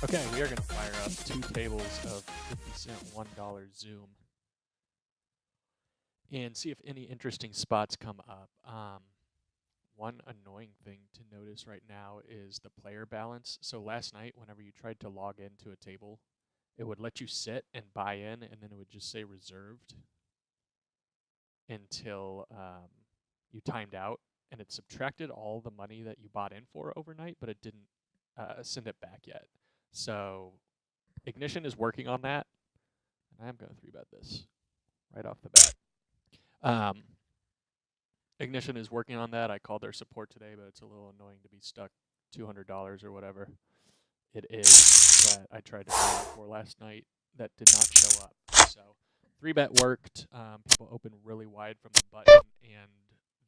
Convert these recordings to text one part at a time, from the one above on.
Okay, we are going to fire up 2 tables of 50-cent $1 Zoom and see if any interesting spots come up. One annoying thing to notice right now is the player balance. So last night, whenever you tried to log into a table, it would let you sit and buy in, and then it would just say reserved until you timed out, and it subtracted all the money that you bought in for overnight, but it didn't send it back yet. So Ignition is working on that, and I'm going to 3-bet this right off the bat. Ignition is working on that. I called their support today, but it's a little annoying to be stuck $200 or whatever it is that I tried to buy for last night that did not show up. So 3-bet worked. People opened really wide from the button and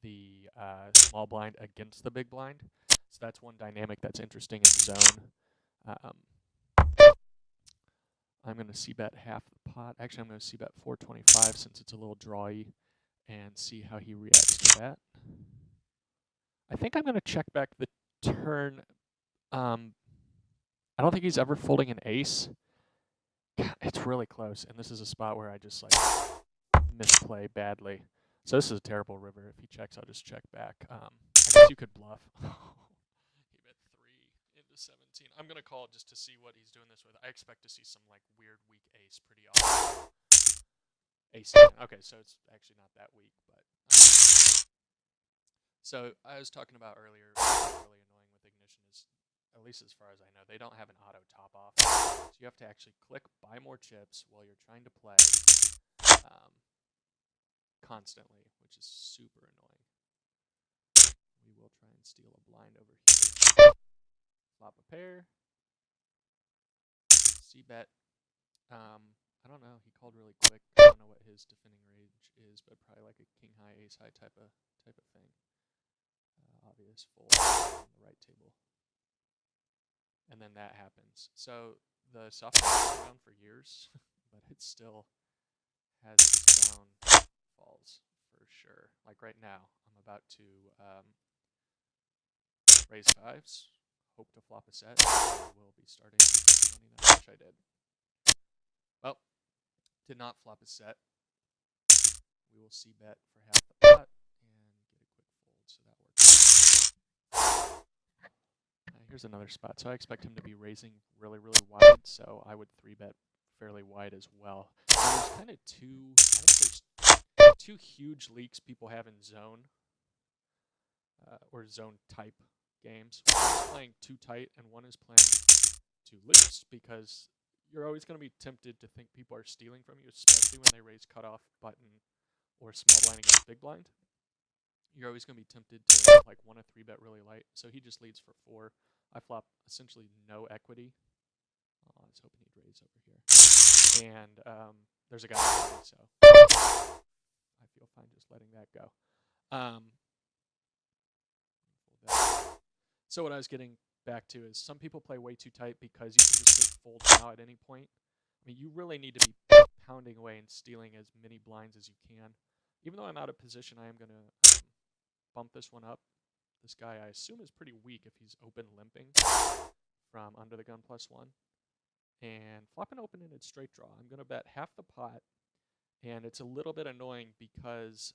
the small blind against the big blind. So that's one dynamic that's interesting in zone. I'm going to c-bet half the pot. Actually, I'm going to c-bet 425 since it's a little drawy and see how he reacts to that. I think I'm going to check back the turn. I don't think he's ever folding an ace. God, it's really close, and this is a spot where I just like misplay badly. So this is a terrible river. If he checks, I'll just check back. I guess you could bluff. He bet 3 into 17. I'm gonna call just to see what he's doing this with. I expect to see some like weird weak ace pretty often. Ace 10. Okay, so it's actually not that weak, but. So I was talking about earlier, what's really annoying with Ignition is, at least as far as I know, they don't have an auto top off. So you have to actually click buy more chips while you're trying to play constantly, which is super annoying. We will try and steal a blind over here. Flop a pair. C-bet. I don't know. He called really quick. I don't know what his defending range is, but probably like a king high, ace high type of thing. Obvious fold on the right table. And then that happens. So the software has been around for years, but it still has its downfalls for sure. Like right now, I'm about to raise fives, hope to flop a set. We'll be starting with 29, which I did. Well, did not flop a set. We will c-bet for half the pot and get a quick fold, so that works. Here's another spot. So I expect him to be raising really, really wide, so I would 3-bet fairly wide as well. So there's kind of I think there's two huge leaks people have in zone or zone type games. One is playing too tight and one is playing too loose, because you're always going to be tempted to think people are stealing from you, especially when they raise cutoff button or small blind against big blind. You're always going to be tempted to like want to 3-bet really light. So he just leads for 4. I flop essentially no equity. I was hoping he'd raise over here. And there's a guy behind me, so I feel fine just letting that go. So what I was getting back to is some people play way too tight because you can just hit fold now at any point. I mean, you really need to be pounding away and stealing as many blinds as you can. Even though I'm out of position, I am going to bump this one up. This guy, I assume, is pretty weak if he's open limping from under the gun +1. And flop an open-ended straight draw. I'm going to bet half the pot, and it's a little bit annoying because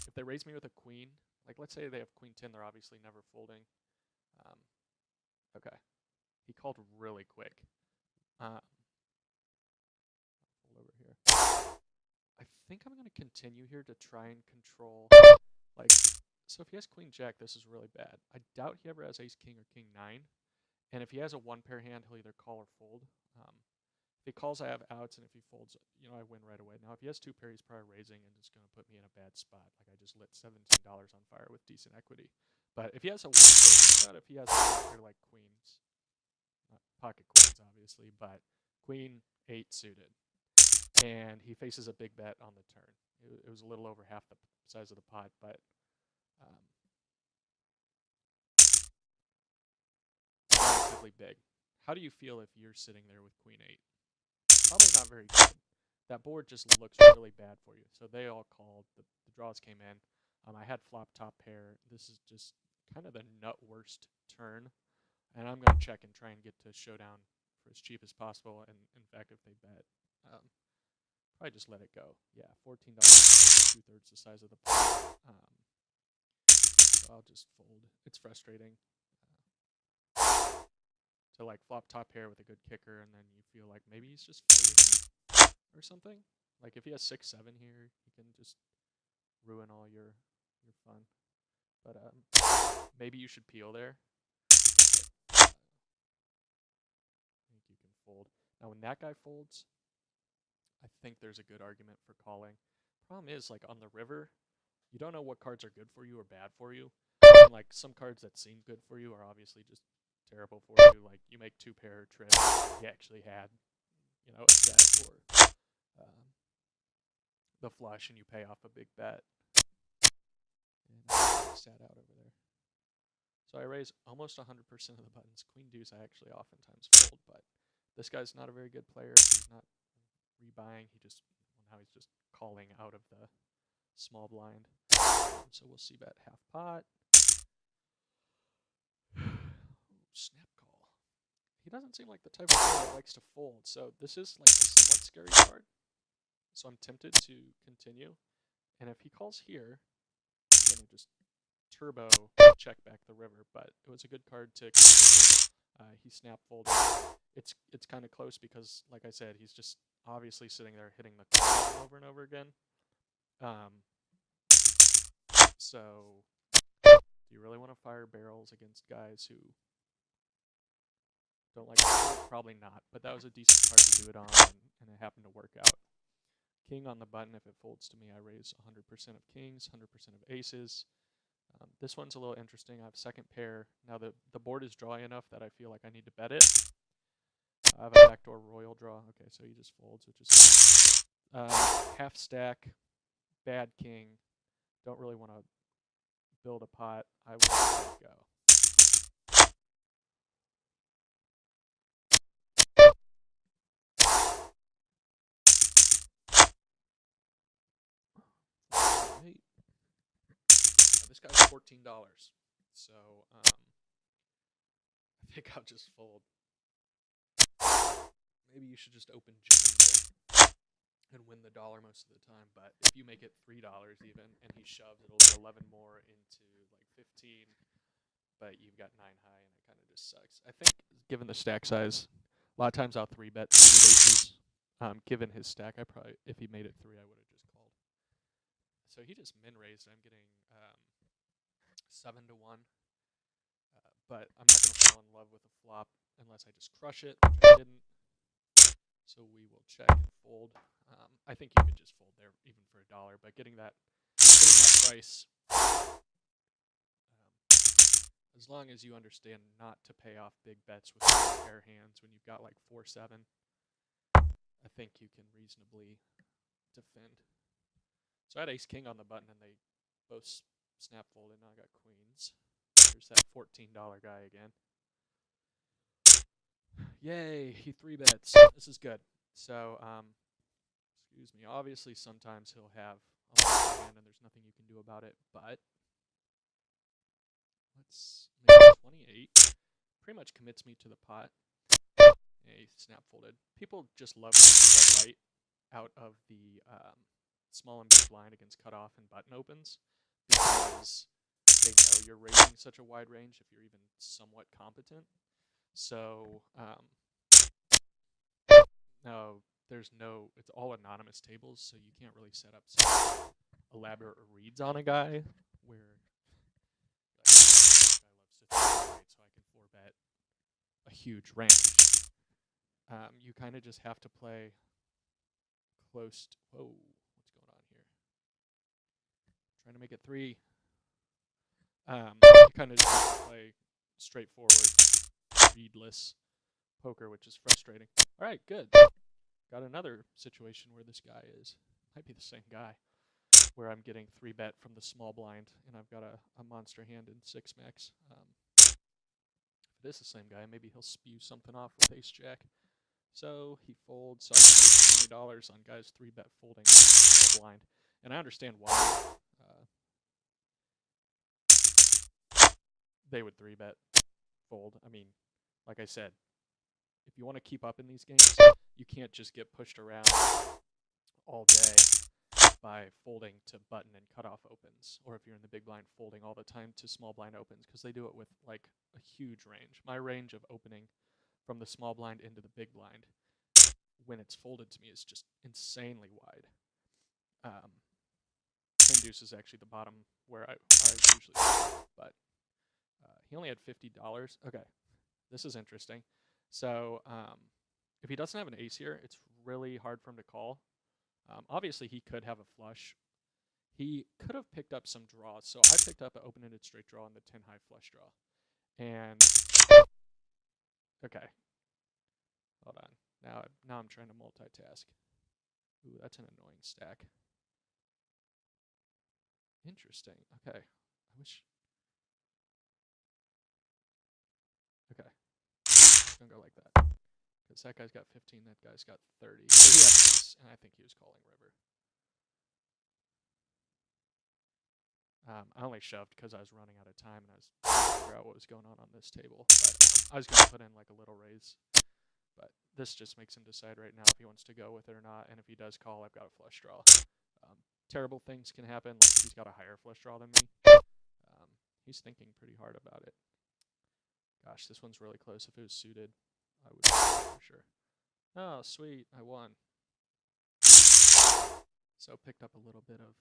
if they raise me with a queen, like let's say they have queen 10, they're obviously never folding. Okay, he called really quick. Fold over here. I think I'm going to continue here to try and control, like, so if he has queen jack, this is really bad. I doubt he ever has ace king or king 9. And if he has a 1-pair hand, he'll either call or fold. If he calls, I have outs, and if he folds, I win right away. Now, if he has 2-pair, he's probably raising, and it's going to put me in a bad spot. Like, I just lit $17 on fire with decent equity. But if he has a 1-pair, if he has a 1-pair like queens, not pocket queens, obviously, but queen 8 suited, and he faces a big bet on the turn. It was a little over half the size of the pot, but relatively big. How do you feel if you're sitting there with queen 8? Probably not very good. That board just looks really bad for you. So they all called. The draws came in. I had flop top pair. This is just kind of the nut worst turn And I'm going to check and try and get to showdown for as cheap as possible. And in fact, if they bet, probably just let it go. Yeah, $14, 2/3 the size of the pot. So I'll just fold. It's frustrating to like flop top pair with a good kicker, and then you feel like maybe he's just folding or something. Like if he has 6-7 here, he can just ruin all your fun. But maybe you should peel there. I think you can fold. Now when that guy folds, I think there's a good argument for calling. Problem is, like on the river, you don't know what cards are good for you or bad for you. And like some cards that seem good for you are obviously just terrible for you. Like you make 2-pair trips, you actually had, a set or the flush, and you pay off a big bet. And I sat out over there. So I raise almost 100% of the buttons. Queen deuce I actually oftentimes fold, but this guy's not a very good player. He's not rebuying. Now he's just calling out of the small blind. So we'll see bet half pot. Snap call. He doesn't seem like the type of player that likes to fold, so this is like a somewhat scary card. So I'm tempted to continue. And if he calls here, I'm going to just turbo check back the river, but it was a good card to continue. He snap folded. It's kind of close because, like I said, he's just obviously sitting there hitting the call button over and over again. So do you really want to fire barrels against guys who don't like it? Probably not, but that was a decent card to do it on, and it happened to work out. King on the button. If it folds to me, I raise 100% of kings, 100% of aces. This one's a little interesting. I have second pair. Now the board is drawing enough that I feel like I need to bet it. I have a backdoor royal draw. Okay, so he just folds, which is half stack, bad king. Don't really want to build a pot. I will let it go. This guy's $14, so I think I'll just fold. Maybe you should just open jam and win the dollar most of the time, but if you make it $3 even and he shoves, it'll be 11 more into like 15, but you've got 9 high, and it kind of just sucks. I think given the stack size, a lot of times I'll 3-bet suited aces. Given his stack, if he made it 3, I would have just called. So he just min raised. I'm getting 7-1, but I'm not going to fall in love with a flop unless I just crush it, which I didn't. So we will check and fold. I think you could just fold there even for $1, but getting that price, as long as you understand not to pay off big bets with pair hands when you've got like 4-7, I think you can reasonably defend. So I had ace king on the button, and they both snap folded. Now I got queens. There's that $14 guy again. Yay, he 3-bets. This is good. So, excuse me, obviously sometimes he'll have a long hand and there's nothing you can do about it, but let's make it 28. Pretty much commits me to the pot. A snap folded. People just love to see that light out of the small and big blind against cutoff and button opens because they know you're raising such a wide range if you're even somewhat competent. So, no, it's all anonymous tables, so you can't really set up some elaborate reads on a guy where like, this guy loves to throw right, so I can 4-bet a huge range. You kind of just have to play close to, whoa, what's going on here? Trying to make it 3. You kind of just have to play straightforward, readless poker, which is frustrating. All right, good. Got another situation where this guy might be the same guy, where I'm getting 3-bet from the small blind, and I've got a monster hand in 6-max. If it is the same guy, maybe he'll spew something off with ace-jack. So he folds. So I can make $20 on guys 3-bet folding small blind. And I understand why they would 3-bet fold. I mean, like I said, if you want to keep up in these games, you can't just get pushed around all day by folding to button and cutoff opens, or if you're in the big blind, folding all the time to small blind opens, because they do it with like a huge range. My range of opening from the small blind into the big blind when it's folded to me is just insanely wide. King deuce is actually the bottom where I usually fold, but he only had $50. Okay, this is interesting. So if he doesn't have an ace here, it's really hard for him to call. Obviously, he could have a flush. He could have picked up some draws. So I picked up an open-ended straight draw and the 10 high flush draw. And okay, hold on. Now I'm trying to multitask. Ooh, that's an annoying stack. Interesting. Okay, I wish. Okay, it's gonna go like that. Because that guy's got 15, that guy's got 30. So he had an ace, and I think he was calling river. I only shoved because I was running out of time and I was trying to figure out what was going on this table. But I was going to put in like a little raise. But this just makes him decide right now if he wants to go with it or not. And if he does call, I've got a flush draw. Terrible things can happen. Like he's got a higher flush draw than me. He's thinking pretty hard about it. Gosh, this one's really close. If it was suited, I would for sure. Oh, sweet. I won. So picked up a little bit of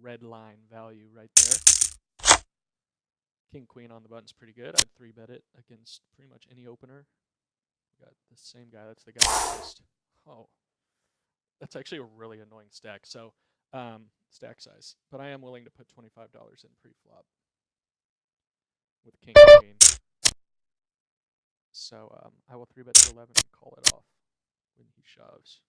red line value right there. King queen on the button's pretty good. I'd 3-bet it against pretty much any opener. We got the same guy. That's the guy that just. Oh, that's actually a really annoying stack. So stack size, but I am willing to put $25 in pre-flop with king queen. So I will 3-bet to 11 and call it off when he shoves.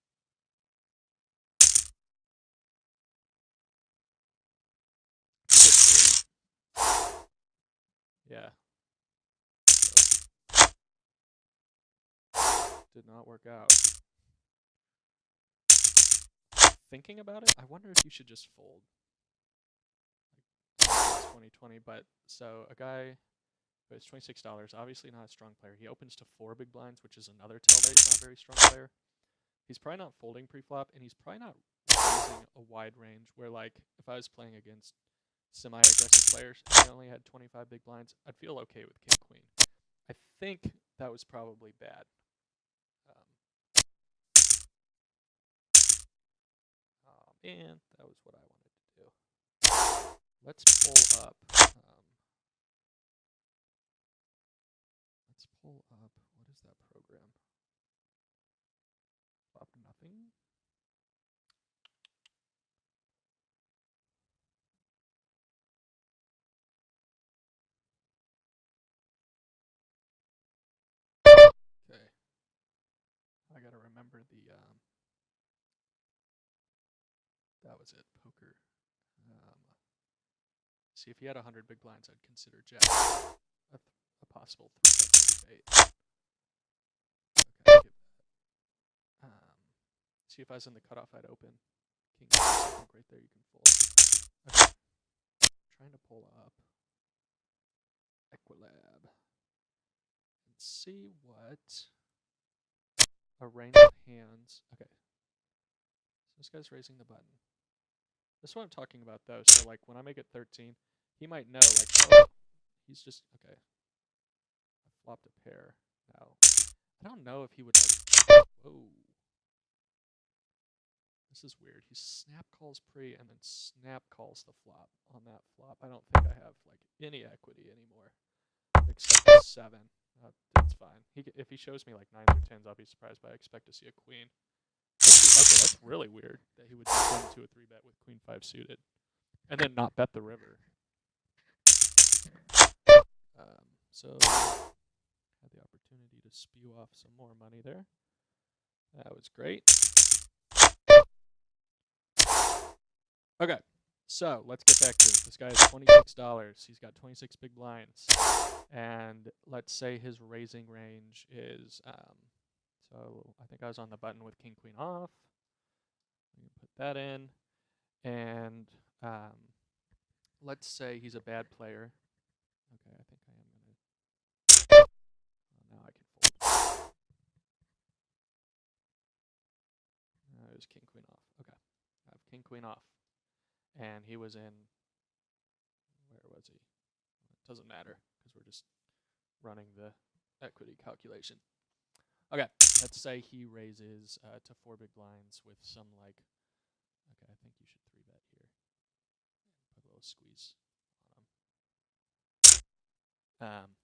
Yeah. So, did not work out. Thinking about it, I wonder if you should just fold. Like, 2020, but so a guy who has $26, obviously not a strong player. He opens to 4 big blinds, which is another tell that he's not a very strong player. He's probably not folding pre-flop, and he's probably not raising a wide range where, like, if I was playing against semi-aggressive players and he only had 25 big blinds, I'd feel okay with king queen. I think that was probably bad. Oh man, that was what I wanted to do. Let's pull up. Let's pull up. What is that program? Flop nothing. Okay. I gotta remember the that was it, poker. See, if he had 100 big blinds, I'd consider jack a possible 3-bet bait. Okay, give that. See, if I was in the cutoff, I'd open. King, I think right there you can fold. Okay. Trying to pull up Equilab and see what a range of hands. Okay. So this guy's raising the button. This is what I'm talking about, though. So, like, when I make it 13, he might know, like, oh, he's just, okay. I flopped a pair. Now, I don't know if he would, like, whoa. This is weird. He snap calls pre and then snap calls the flop on that flop. I don't think I have, like, any equity anymore. Except a 7. That's fine. If he shows me, like, 9s or 10s, I'll be surprised, but I expect to see a queen. Okay, that's really weird that he would send to a 3-bet with queen 5 suited and then not bet the river. So had the opportunity to spew off some more money there. That was great. Okay, so let's get back to it. This guy has $26. He's got 26 big blinds. And let's say his raising range is, so I think I was on the button with king, queen off. We can put that in. And let's say he's a bad player. Okay, I think I am going to was king queen off. Okay, I have king queen off, and he was in. Where was he? It doesn't matter because we're just running the equity calculation. Okay, let's say he raises to 4 big blinds with some like. Okay, I think you should 3-bet here. Put a little squeeze on him.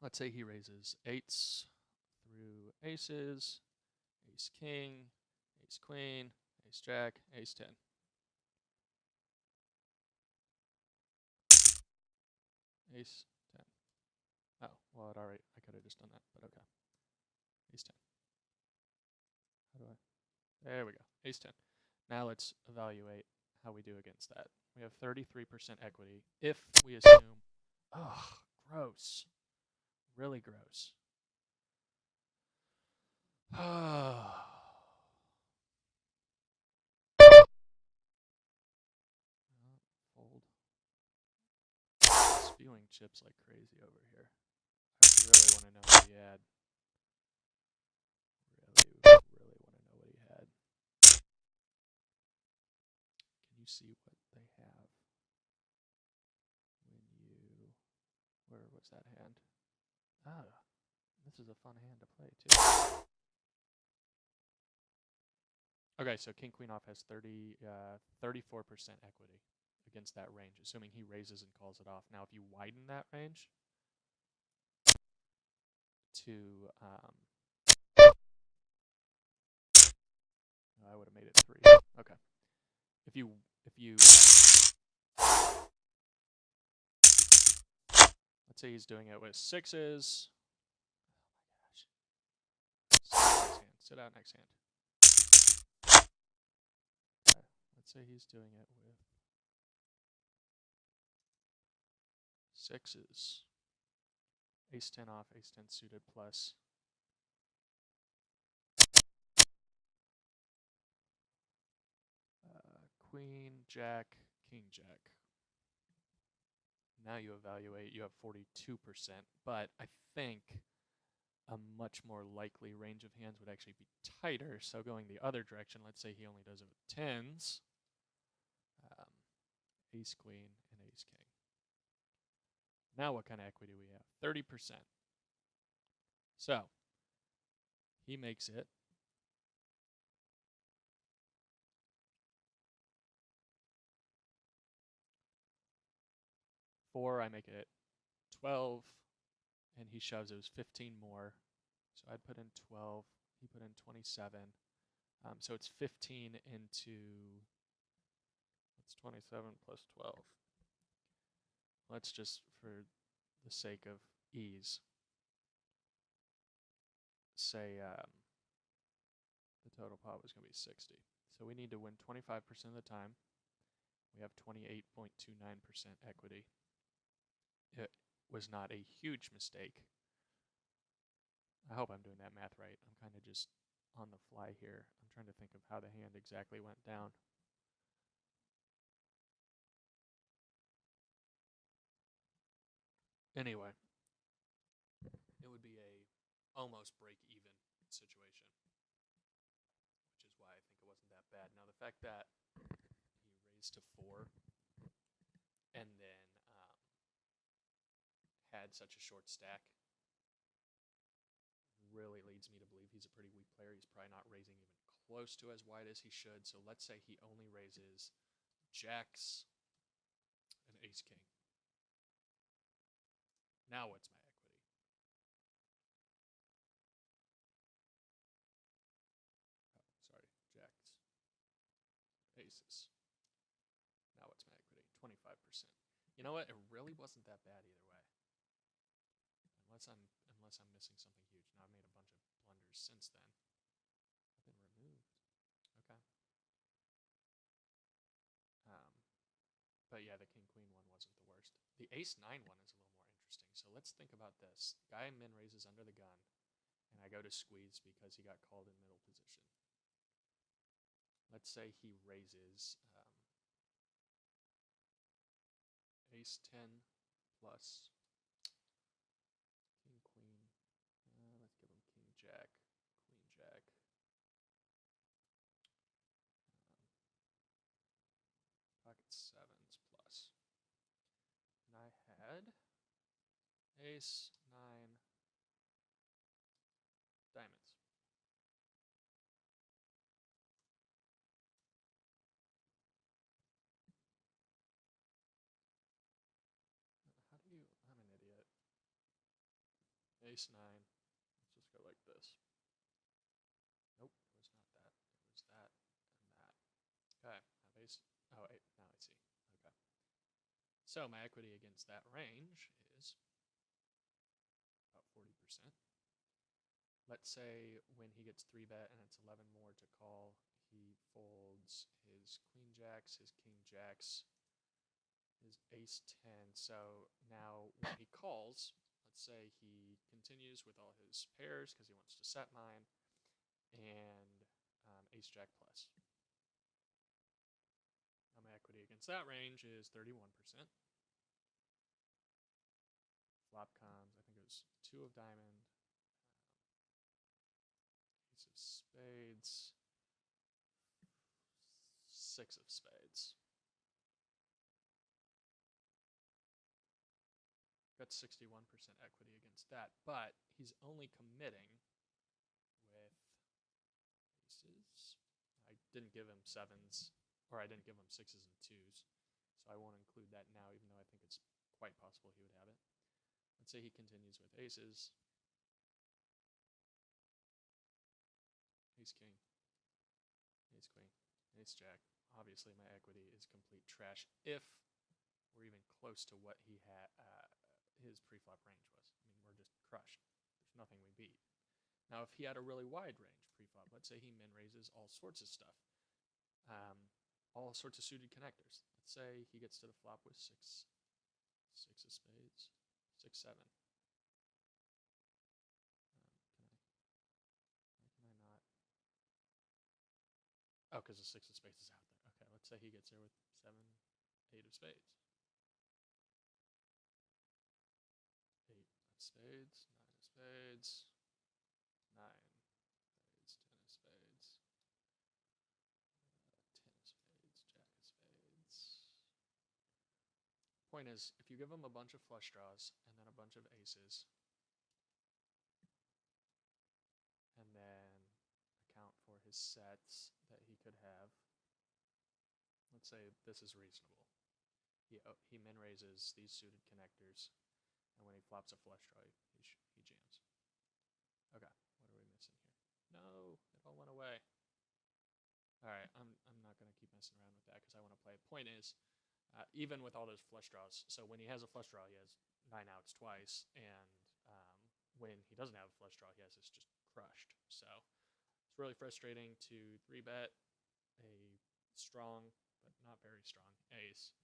Let's say he raises 8s through aces, ace king, ace queen, ace jack, ace 10. Ace 10. Oh, well, I could have just done that, but okay. Ace 10. How do I? There we go. Ace 10. Now let's evaluate how we do against that. We have 33% equity if we assume. Oh, gross. Really gross. Fold. Spewing chips like crazy over here. I really want to know what he had. Really want to know what he had. Can you see what they have when you... Where was that hand? Ah, this is a fun hand to play too. Okay, so king queen off has 34% equity against that range, assuming he raises and calls it off. Now, if you widen that range to, I would have made it 3. Okay. If you, let's say he's doing it with 6s. Oh my gosh. Sit out next hand. Okay. Let's say he's doing it with 6s. Ace 10 off, ace 10 suited plus. Queen, jack, king, jack. Now you evaluate, you have 42%, but I think a much more likely range of hands would actually be tighter. So going the other direction, let's say he only does it with 10s, ace, queen, and ace, king. Now what kind of equity we have? 30%. So he makes it. Four, I make it 12, and he shoves it was 15 more. So I'd put in 12, he put in 27. So it's 15 into, that's 27 plus 12. Let's just, for the sake of ease, say the total pot was going to be 60. So we need to win 25% of the time. We have 28.29% equity. It was not a huge mistake. I hope I'm doing that math right. I'm kind of just on the fly here. I'm trying to think of how the hand exactly went down. Anyway, it would be a almost break-even situation, which is why I think it wasn't that bad. Now, the fact that he raised to 4 and then had such a short stack really leads me to believe he's a pretty weak player. He's probably not raising even close to as wide as he should. So let's say he only raises jacks and ace king. Now what's my equity? Oh, sorry, jacks, aces. Now what's my equity? 25%. You know what? It really wasn't that bad either way. Unless I'm missing something huge. Now I've made a bunch of blunders since then. I've been removed. Okay. But yeah, the king-queen one wasn't the worst. The ace-9 one is a little more interesting. So let's think about this. Guy min raises under the gun, and I go to squeeze because he got called in middle position. Let's say he raises ace 10 plus king queen. Let's give him king jack, queen jack. sevens plus. And I had ace, 9, diamonds. I'm an idiot. Ace, 9. Let's just go like this. Nope, it was not that. It was that and that. Okay, I have ace. Oh, wait, now I see. Okay. So my equity against that range is about 40%. Let's say when he gets 3-bet and it's 11 more to call, he folds his queen jacks, his king jacks, his ace 10. So now when he calls, let's say he continues with all his pairs because he wants to set mine, and ace jack plus. Now my equity against that range is 31%. Flop comes, I think it was 2 of diamond, ace of spades, 6 of spades. Got 61% equity against that, but he's only committing with aces. I didn't give him sevens, or I didn't give him sixes and twos, so I won't include that now, even though I think it's quite possible he would have it. Let's say he continues with aces, ace king, ace queen, ace jack. Obviously my equity is complete trash if we're even close to what he had his pre-flop range was. I mean, we're just crushed. There's nothing we beat. Now if he had a really wide range pre-flop, let's say he min raises all sorts of stuff, all sorts of suited connectors. Let's say he gets to the flop with 6 of spades, 6, 7. Why can I not? Oh, because the 6 of spades is out there. Okay, let's say he gets there with 7, 8 of spades. 8 of spades, 9 of spades, 9 of spades, 10 of spades, 10 of spades, jack of spades. Point is, if you give him a bunch of flush draws and then a bunch of aces, and then account for his sets that he could have, let's say this is reasonable. He min raises these suited connectors, and when he flops a flush draw, he jams. Okay, what are we missing here? No, it all went away. All right, I'm not going to keep messing around with that because I want to play. Point is, even with all those flush draws, so when he has a flush draw, he has 9 outs twice, and when he doesn't have a flush draw, he has this just crushed. So it's really frustrating to 3-bet a strong, but not very strong ace,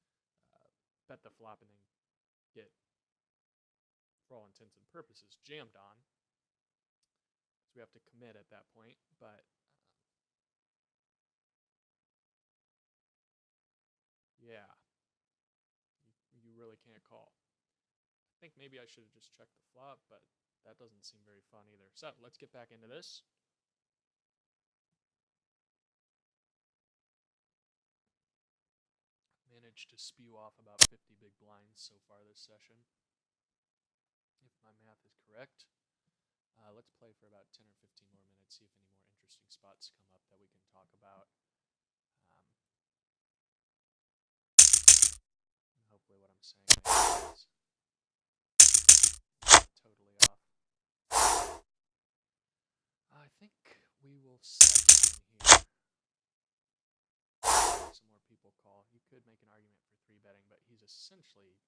bet the flop, and then get, for all intents and purposes, jammed on. So we have to commit at that point, but yeah, you really can't call. I think maybe I should have just checked the flop, but that doesn't seem very fun either. So let's get back into this. Managed to spew off about 50 big blinds so far this session, if my math is correct. Let's play for about 10 or 15 more minutes, see if any more interesting spots come up that we can talk about. And hopefully what I'm saying is not totally off. I think we will set mine here. Some more people call. You could make an argument for 3-betting, but he's essentially...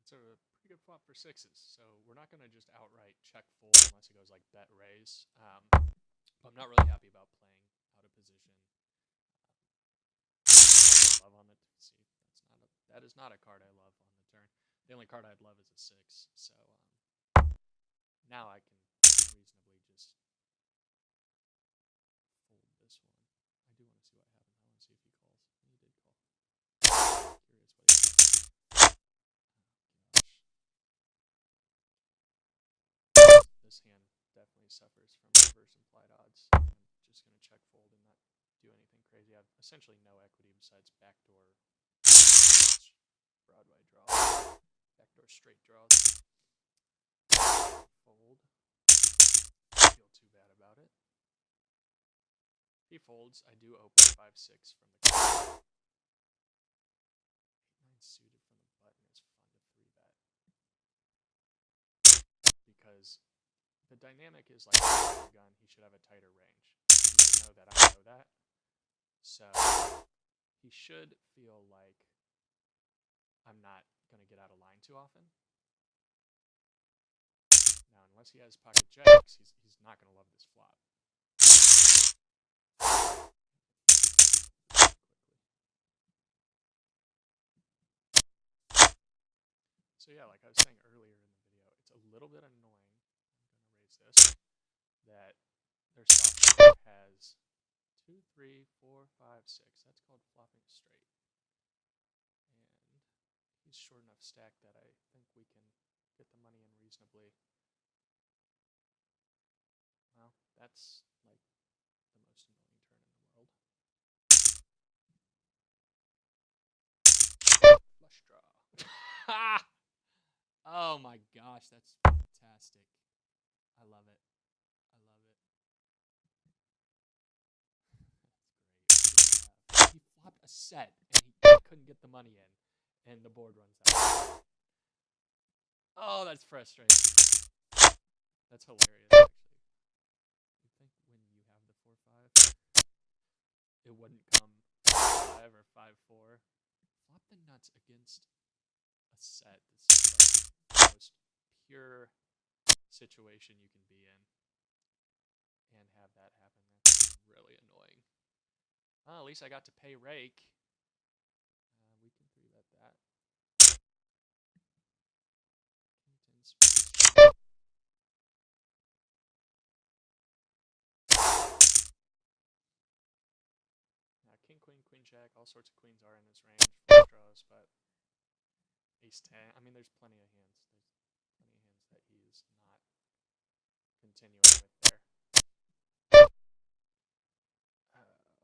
It's a pretty good flop for 6s, so we're not going to just outright check fold unless it goes like bet raise. But I'm not really happy about playing out of position. Love on the see, that is not a card I love on the turn. The only card I'd love is a 6, so now I can reasonably just fold this one. I do want to see what happened. I want to see if he calls. And he did call. Curious what he does. This hand definitely suffers from reverse implied odds. I'm just going to check fold crazy. I have essentially no equity besides backdoor Broadway draw, backdoor straight draws. Fold. Don't feel too bad about it. If he folds, I do open 5-6 from the card. 8-9 suited from the button is fun to 3-bet. Because the dynamic is like a gun, he should have a tighter range. He should know that I know that. So he should feel like I'm not going to get out of line too often. Now, unless he has pocket jacks, he's not going to love this flop. So yeah, like I was saying earlier in the video, it's a little bit annoying. I'm going to raise this. That their software has 2, 3, 4, 5, 6. That's called flopping straight. And he's short enough stack that I think we can get the money in reasonably. Well, that's like the most annoying turn in the world. Flush draw. Oh my gosh, that's fantastic. I love it. I love it. That's great. He flopped a set and he couldn't get the money in, and the board runs out. Oh, that's frustrating. That's hilarious, actually. You think when you have the 4-5, it wouldn't come 5 or 5-4. Flop the nuts against a set. This is like the most pure situation you can be in, and have that happen. That's really annoying. Well, at least I got to pay rake. We can 3-bet that. King, queen, queen, jack, all sorts of queens are in his range. Flush draws, but ace 10. I mean, there's plenty of hands. There's plenty of hands that he is not continuing with there.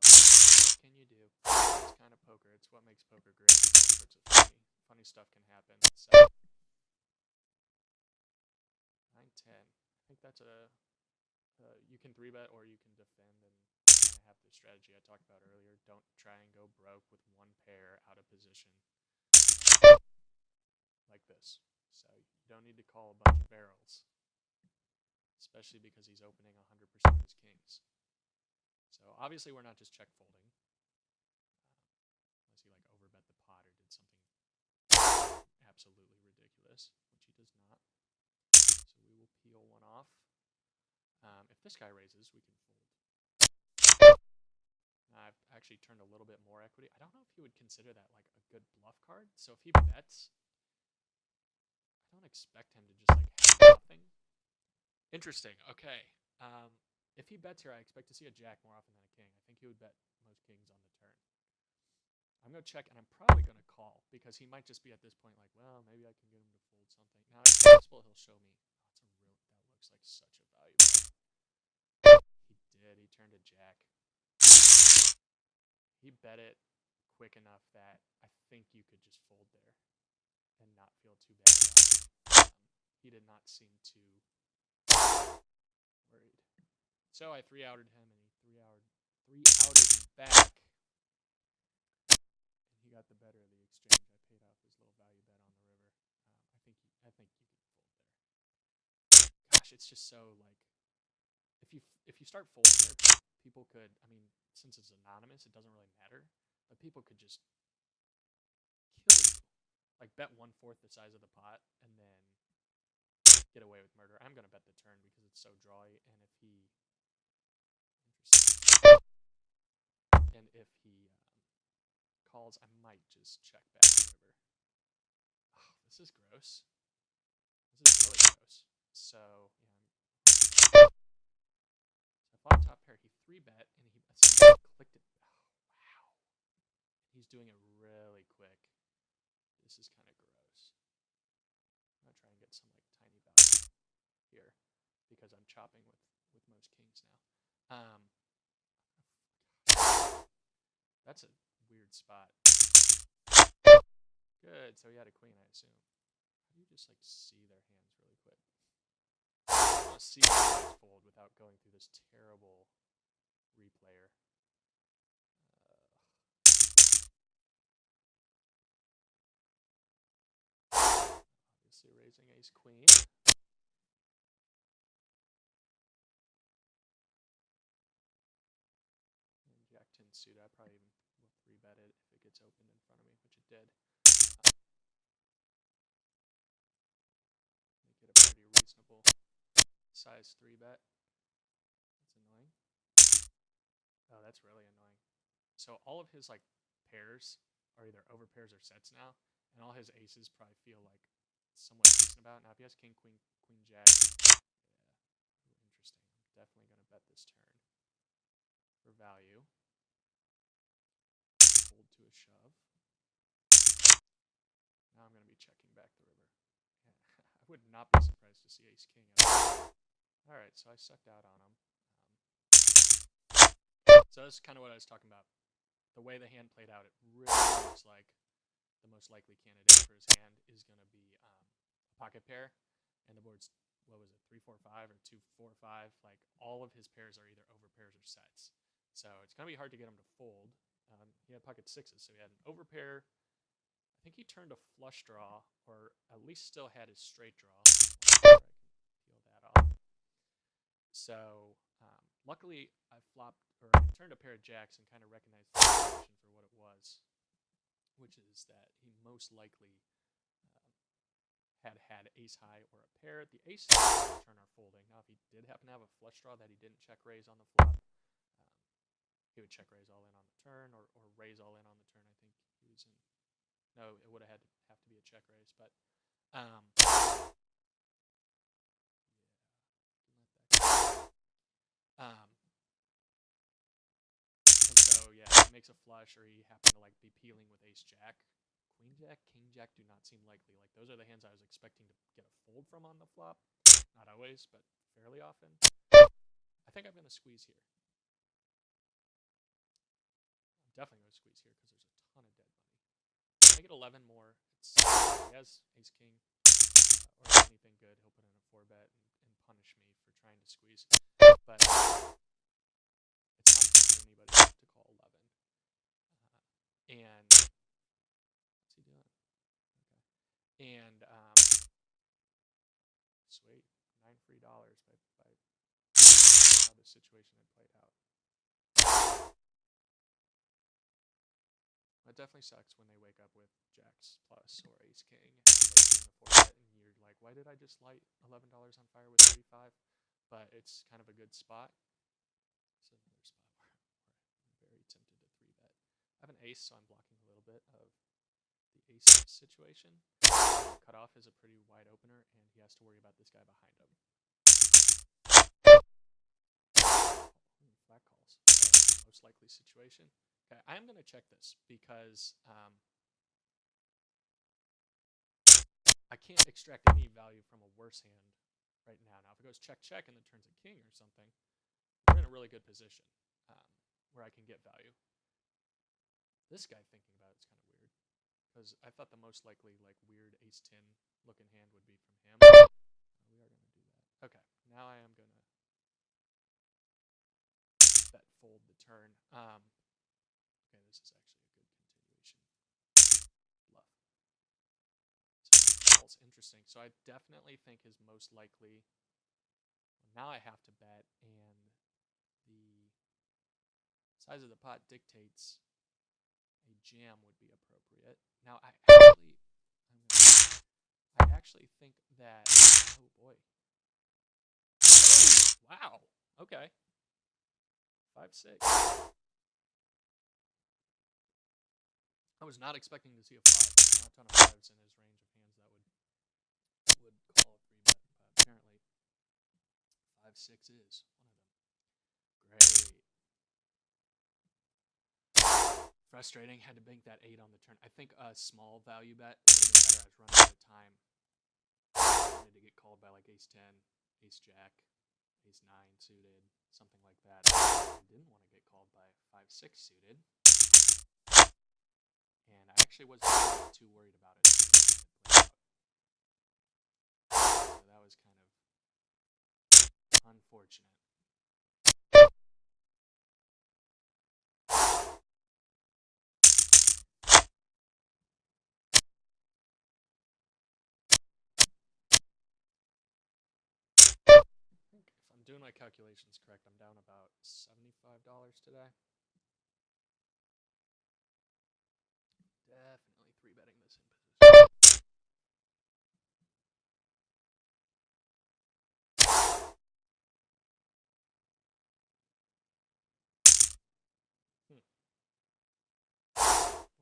What can you do? It's kind of poker. It's what makes poker great. All sorts of funny stuff can happen. So 9-10. I think that's a you can 3-bet or you can defend and kind of have the strategy I talked about earlier. Don't try and go broke with one pair out of position like this. So you don't need to call a bunch of barrels, especially because he's opening 100% of his kings. So obviously we're not just check folding, unless he like overbet the pot or did something absolutely ridiculous, which he does not. So we will peel one off. If this guy raises, we can fold. I've actually turned a little bit more equity. I don't know if he would consider that like a good bluff card. So if he bets, I don't expect him to just like have nothing. Interesting. Okay. If he bets here, I expect to see a jack more often than a king. I think he would bet most kings on the turn. I'm going to check, and I'm probably going to call, because he might just be at this point like, well, maybe I can get him to fold something. Now, it's possible he'll show me. That looks like such a value bet. He did. He turned a jack. He bet it quick enough that I think you could just fold there and not feel too bad about it. He did not seem too worried. So I 3-outed him, and he 3-outed me back. And he got the better of the exchange. I paid off his little value bet on the river. I think you can fold there. Gosh, it's just so like if you start folding there, people could. I mean, since it's anonymous, it doesn't really matter. But people could just kill you. Like bet 1/4 the size of the pot and then get away with murder. I'm gonna bet the turn because it's so drawy, and if he calls, I might just check back the river. Oh, this is gross. This is really gross. So yeah. So flop top pair, he 3-bet and he essentially clicked it. Oh, wow. He's doing it really quick. This is kind of gross. I'm gonna try and get some like tiny value here because I'm chopping with most kings now. That's a weird spot. Good. So he had a queen, I assume. How do you just like see their hands really quick? I want to see the hands fold without going through this terrible replayer. Obviously raising ace queen. And jack 10 suited. I probably even will 3-bet it if it gets opened in front of me, which it did. Make it a pretty reasonable size 3-bet. That's annoying. Oh, that's really annoying. So all of his like pairs are either over pairs or sets now, and all his aces probably feel like somewhat decent about. Now if he has king, queen, queen, jack, yeah, interesting. I'm definitely gonna bet this turn for value. Fold to a shove. Now I'm gonna be checking back the river. Yeah, I would not be surprised to see ace king. All right, so I sucked out on him. So that's kind of what I was talking about. The way the hand played out, it really looks like the most likely candidate for his hand is going to be a pocket pair, and the board's, what was it, 3-4-5 or 2-4-5? Like all of his pairs are either over pairs or sets. So it's going to be hard to get him to fold. He had pocket sixes, so he had an overpair. I think he turned a flush draw, or at least still had his straight draw. I can peel that off. So luckily I turned a pair of jacks and kind of recognized the situation for what it was, which is that he most likely had ace high or a pair. The ace turn are folding. Now if he did happen to have a flush draw that he didn't check raise on the flop, he would check raise all in on the turn, or raise all in on the turn. I think he was in. No, it would have to be a check raise, but and so yeah, if he makes a flush or he happened to like be peeling with ace jack, queen jack, king jack do not seem likely. Like those are the hands I was expecting to get a fold from on the flop. Not always, but fairly often. I think I'm gonna squeeze here. I'm definitely gonna squeeze here because there's a ton of dead money. Make it 11 more. He has ace king or anything good. He'll put in a 4-bet and punish me for trying to squeeze. But it's not fun for anybody to call 11. And what's he doing? Okay. And sweet, $9 free by how the situation had played out. It definitely sucks when they wake up with jacks plus or ace king and they turn the 4-bet and you're like, why did I just light $11 on fire with 35? But it's kind of a good spot. It's another spot where I'm very tempted to 3-bet. I have an ace, so I'm blocking a little bit of the ace situation. Cut off is a pretty wide opener, and he has to worry about this guy behind him. Flat calls. Most likely situation. Okay, I am going to check this because I can't extract any value from a worse hand right now. Now, if it goes check-check and then turns a king or something, we're in a really good position where I can get value. This guy thinking about it's kind of weird because I thought the most likely like weird ace-10 looking hand would be from him. We are going to do that. Okay, now I am going to bet fold the turn. Okay, this is actually a good continuation. Bluff. So it's interesting. So I definitely think his most likely. Well, now I have to bet, and the size of the pot dictates a jam would be appropriate. Now I actually think that. Oh boy. Oh wow. Okay. 5-6. I was not expecting to see a 5. There's not a ton of 5s in his range of hands that would call a 3-bet, but apparently 5-6 is one of them. Great. Frustrating. Had to bank that 8 on the turn. I think a small value bet would have been better. I was running out of time. I wanted to get called by like ace-10, ace-jack, ace-9 suited, something like that. I didn't want to get called by 5-6 suited. and I actually wasn't too worried about it. So that was kind of unfortunate. If I'm doing my calculations correct, I'm down about $75 today. Definitely 3-betting this in position.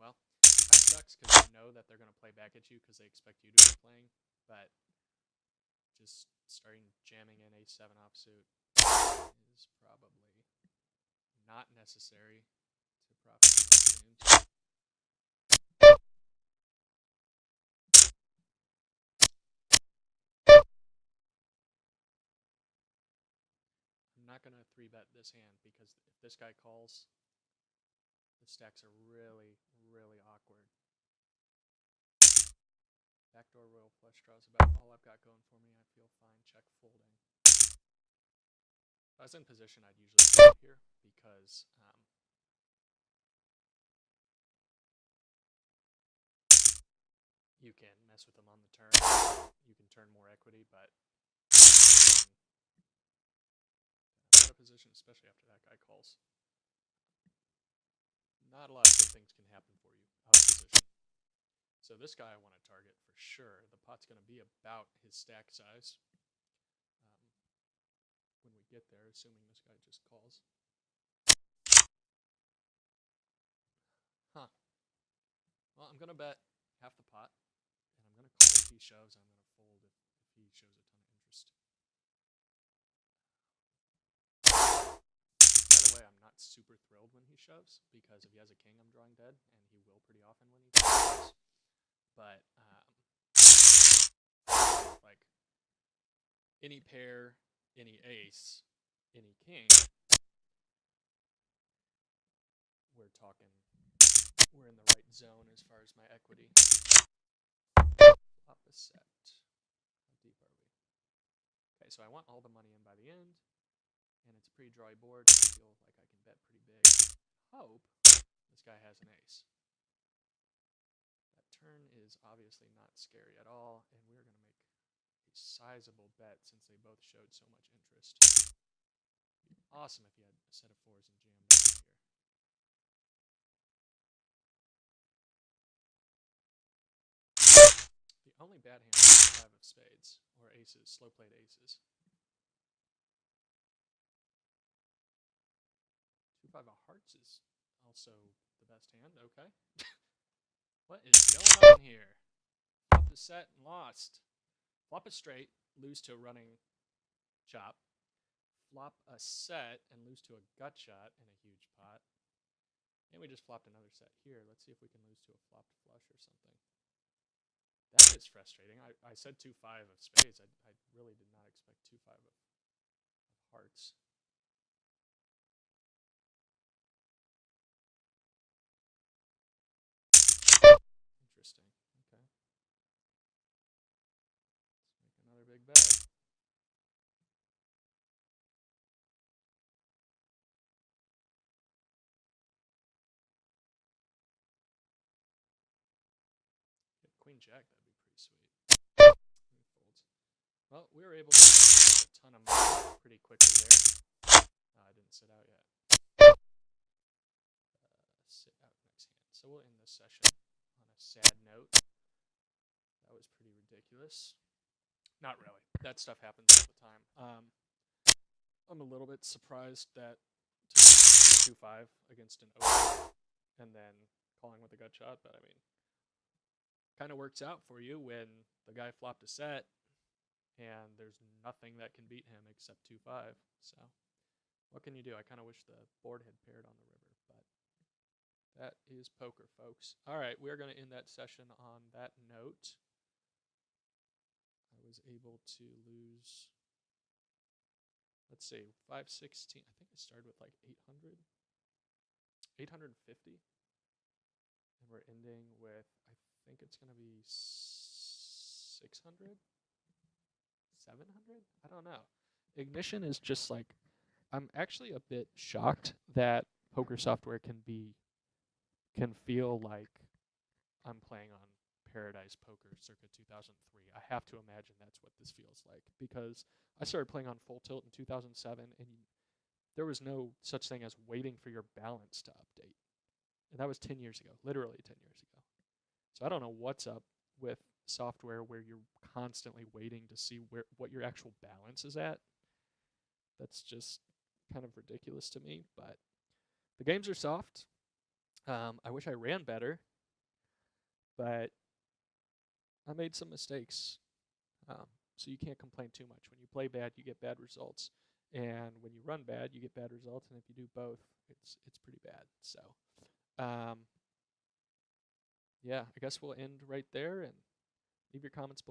Well, that sucks because you know that they're going to play back at you because they expect you to be playing, but just starting jamming in a 7 offsuit is probably not necessary to profit from this game. I'm not going to 3-bet this hand because if this guy calls, the stacks are really, really awkward. Backdoor royal flush draw is about all I've got going for me. I feel fine. Check folding. If I was in position, I'd usually fold here because you can mess with them on the turn. You can turn more equity, but I'm out of position, especially after that guy calls. Not a lot of good things can happen for you out of position. So this guy I want to target for sure. The pot's going to be about his stack size when we get there, assuming this guy just calls. Huh. Well, I'm going to bet half the pot, and I'm going to call if he shoves. I'm going to fold if he shows a ton of interest. By the way, I'm not super thrilled when he shoves, because if he has a king, I'm drawing dead, and he will pretty often when he shoves. But, like, any pair, any ace, any king, we're in the right zone as far as my equity. Flop a set. How deep are we? Okay, so I want all the money in by the end, and it's a pretty dry board, so I feel like I can bet pretty big. Hope this guy has an ace. That turn is obviously not scary at all, and we're going to make a sizable bet since they both showed so much interest. It'd be awesome if he had a set of 4s and jammed down here. The only bad hand is 5 of spades, or aces, slow played aces. 2-5 of hearts is also the best hand, okay. What is going on here? Flop a set and lost. Flop a straight, lose to a running chop. Flop a set and lose to a gut shot in a huge pot. And we just flopped another set here. Let's see if we can lose to a flopped flush or something. That is frustrating. I said 2-5 of spades. I really did not expect 2-5 of hearts. Interesting. Okay. Let's make another big bet. Get queen jack, that'd be pretty sweet. Well, we were able to get a ton of money pretty quickly there. I didn't sit out yet. Sit out next hand. So we'll end this session on a sad note. That was pretty ridiculous. Not really. That stuff happens all the time. I'm a little bit surprised that to 2-5 against an open and then calling with a gut shot, but I mean, kind of works out for you when the guy flopped a set and there's nothing that can beat him except 2-5. So what can you do? I kind of wish the board had paired on the river, but that is poker, folks. All right, we're going to end that session on that note. I was able to lose, let's see, 516. I think I started with like 800, 850, and we're ending with, I think it's going to be 600, 700. I don't know. Ignition is just like, I'm actually a bit shocked that poker software can feel like I'm playing on Paradise Poker circa 2003. I have to imagine that's what this feels like, because I started playing on Full Tilt in 2007, and there was no such thing as waiting for your balance to update. And that was 10 years ago, literally 10 years ago. So I don't know what's up with software where you're constantly waiting to see what your actual balance is at. That's just kind of ridiculous to me, but the games are soft. I wish I ran better, but I made some mistakes. So you can't complain too much. When you play bad, you get bad results, and when you run bad, you get bad results. And if you do both, it's pretty bad. So, yeah, I guess we'll end right there and leave your comments below.